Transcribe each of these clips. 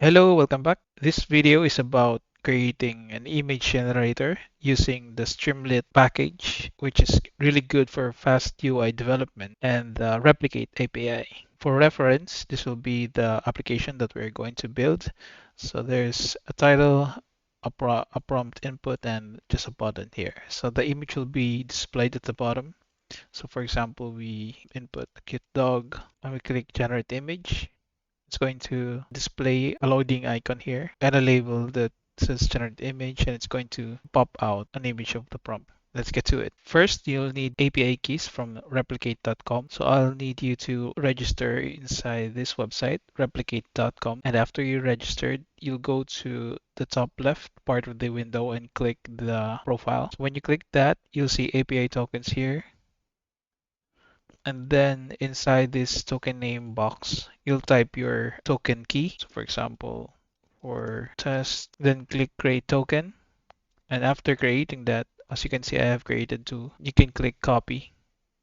Hello, welcome back. This video is about creating an image generator using the Streamlit package, which is really good for fast UI development and the Replicate API. For reference, this will be the application that we're going to build. So there's a title, a prompt input, and just a button here. So the image will be displayed at the bottom. So for example, we input a cute dog and we click generate image. It's going to display a loading icon here and a label that says generate image, and it's going to pop out an image of the prompt. Let's get to it. First, you'll need API keys from replicate.com. So I'll need you to register inside this website, replicate.com. And after you registered, you'll go to the top left part of the window and click the profile. So when you click that, you'll see API tokens here. And then inside this token name box, you'll type your token key. So for example, for test, then click create token. And after creating that, as you can see, I have created two. You can click copy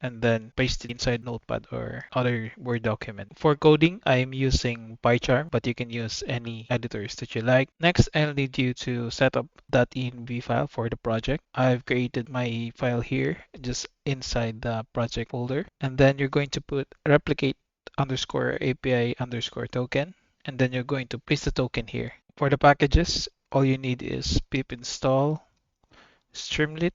and then paste it inside Notepad or other Word document. For coding, I am using PyCharm, but you can use any editors that you like. Next, I'll need you to set up .env file for the project. I've created my file here, just inside the project folder. And then you're going to put replicate underscore API underscore token. And then you're going to paste the token here. For the packages, all you need is pip install Streamlit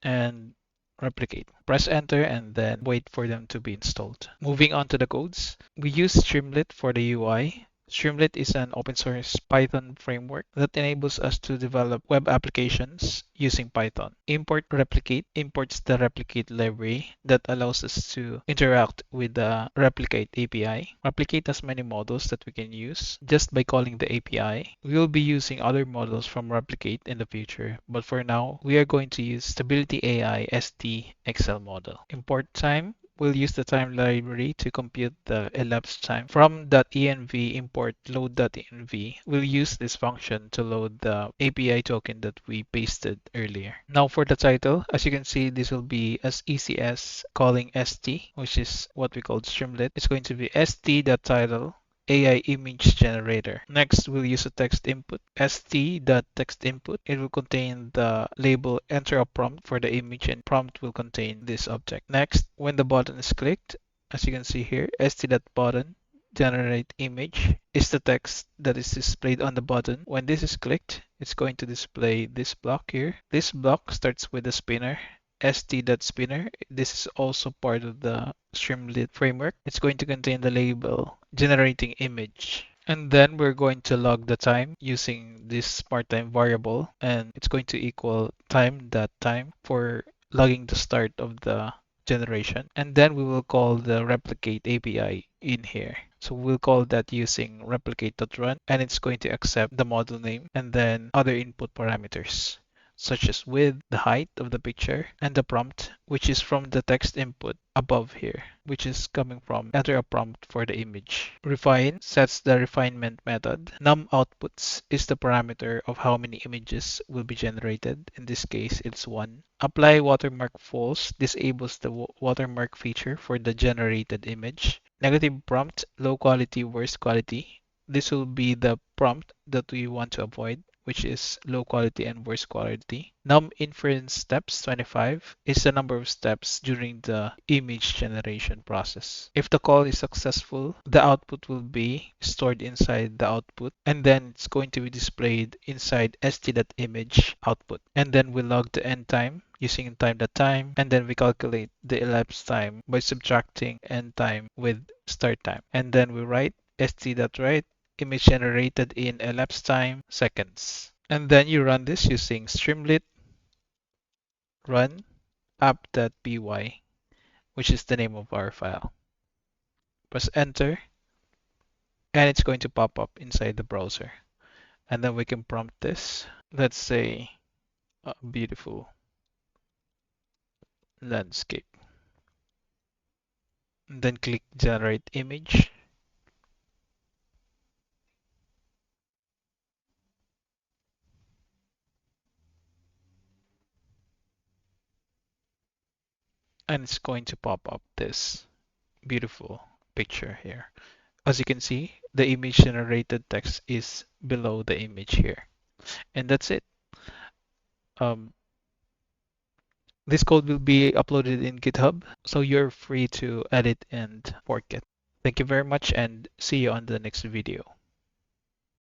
and replicate. Press enter and then wait for them to be installed. Moving on to the codes, we use Streamlit for the UI. Streamlit is an open source Python framework that enables us to develop web applications using Python. Import replicate imports the replicate library that allows us to interact with the replicate API. Replicate has many models that we can use just by calling the API. We will be using other models from replicate in the future, but for now, we are going to use Stability AI ST XL model. Import time, we'll use the time library to compute the elapsed time. From .env import load.env, we'll use this function to load the API token that we pasted earlier. Now for the title, as you can see, this will be as easy as calling st, which is what we call Streamlit. It's going to be st.title AI image generator. Next, we'll use a text input, st.textInput. It will contain the label enter a prompt for the image, and prompt will contain this object. Next, when the button is clicked, as you can see here, st.button generate image is the text that is displayed on the button. When this is clicked, it's going to display this block here. This block starts with a spinner, st.spinner. This is also part of the Streamlit framework. It's going to contain the label generating image. And then we're going to log the time using this part-time variable, and it's going to equal time.time for logging the start of the generation. And then we will call the replicate API in here. So we'll call that using replicate.run, and it's going to accept the model name and then other input parameters, such as width, the height of the picture, and the prompt, which is from the text input above here, which is coming from enter a prompt for the image. Refine sets the refinement method. Num outputs is the parameter of how many images will be generated. In this case, it's one. Apply watermark false disables the watermark feature for the generated image. Negative prompt, low quality, worst quality. This will be the prompt that we want to avoid, which is low quality and worst quality. Num inference steps 25 is the number of steps during the image generation process. If the call is successful, the output will be stored inside the output, and then it's going to be displayed inside st.image output. And then we log the end time using time.time, and then we calculate the elapsed time by subtracting end time with start time. And then we write st.write image generated in elapsed time seconds. And then you run this using Streamlit run app.py, which is the name of our file. Press enter, and it's going to pop up inside the browser. And then we can prompt this. Let's say a beautiful landscape. And then click generate image. And it's going to pop up this beautiful picture here. As you can see, the image generated text is below the image here. And that's it. Um, this code will be uploaded in GitHub, so you're free to edit and fork it. Thank you very much and see you on the next video.